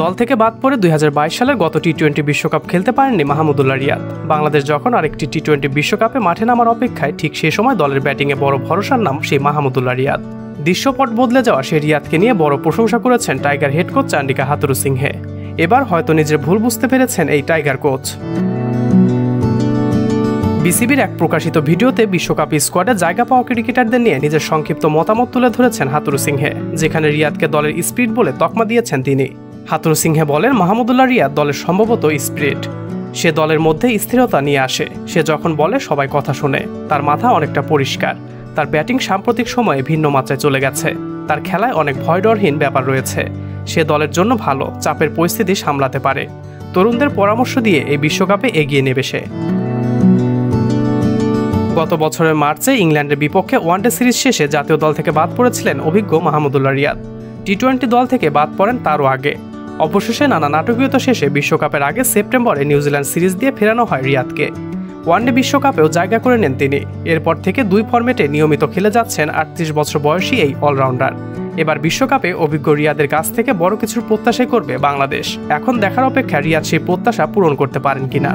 দল থেকে বাদ পড়ে 2022 সালের গত টি-20 বিশ্বকাপ খেলতে পারেননি মাহমুদুল্লাহ রিয়াদ। বাংলাদেশ যখন আরেকটি টি-20 বিশ্বকাপে মাঠে নামার অপেক্ষায়, ঠিক সেই সময় দলের ব্যাটিংয়ে বড় ভরসার নাম সেই মাহমুদুল্লাহ রিয়াদ। দৃশ্যপট বদলে যাওয়া সেই রিয়াদকে নিয়ে বড় প্রশংসা করেছেন tiger head coach Chandika Hathurusingha. এবার হয়তো নিজের ভুল বুঝতে পেরেছেন এই টাইগার কোচ। বিসিবির এক প্রকাশিত ভিডিওতে বিশ্বকাপ স্কোয়াডে জায়গা পাওয়া ক্রিকেটারদের নিয়ে নিজের সংক্ষিপ্ত মতামত তুলে ধরেছেন হাথুরুসিংহে, যেখানে রিয়াদকে দলের স্পিরিট বলে তকমা দিয়েছেন তিনি। হাথুরুসিংহে বলেন, মাহমুদুল্লাহ রিয়াদ দলের সম্ভবত স্পিরিট। সে দলের মধ্যে স্থিরতা নিয়ে আসে। সে যখন বলে সবাই কথা শোনে। তার মাথা অনেকটা পরিষ্কার। তার ব্যাটিং সাম্প্রতিক সময়ে ভিন্ন মাত্রায় চলে গেছে। তার খেলায় অনেক ভয়ডরহীন ব্যাপার রয়েছে। সে দলের জন্য ভালো, চাপের পরিস্থিতি সামলাতে পারে। তরুণদের পরামর্শ দিয়ে এই বিশ্বকাপে এগিয়ে নেবে সে। গত বছরের মার্চে ইংল্যান্ডের বিপক্ষে ওয়ানডে সিরিজ শেষে জাতীয় দল থেকে বাদ পড়েছিলেন অভিজ্ঞ মাহমুদুল্লাহ রিয়াদ। টি-20 দল থেকে বাদ পড়েন তারও আগে। অবশেষে নানা নাটকীয়তা শেষে বিশ্বকাপের আগে সেপ্টেম্বরে নিউজিল্যান্ড সিরিজ দিয়ে ফেরানো হয় রিয়াদকে। ওয়ানডে বিশ্বকাপেও জায়গা করে নেন তিনি। এরপর থেকে 2 ফরম্যাটে নিয়মিত খেলে যাচ্ছেন 38 বছর বয়সী এই অলরাউন্ডার। এবার বিশ্বকাপে অভিজ্ঞ রিয়াদের কাছ থেকে বড় কিছুর প্রত্যাশাই করবে বাংলাদেশ। এখন দেখার অপেক্ষা রিয়াদ সেই প্রত্যাশা পূরণ করতে পারেন কিনা।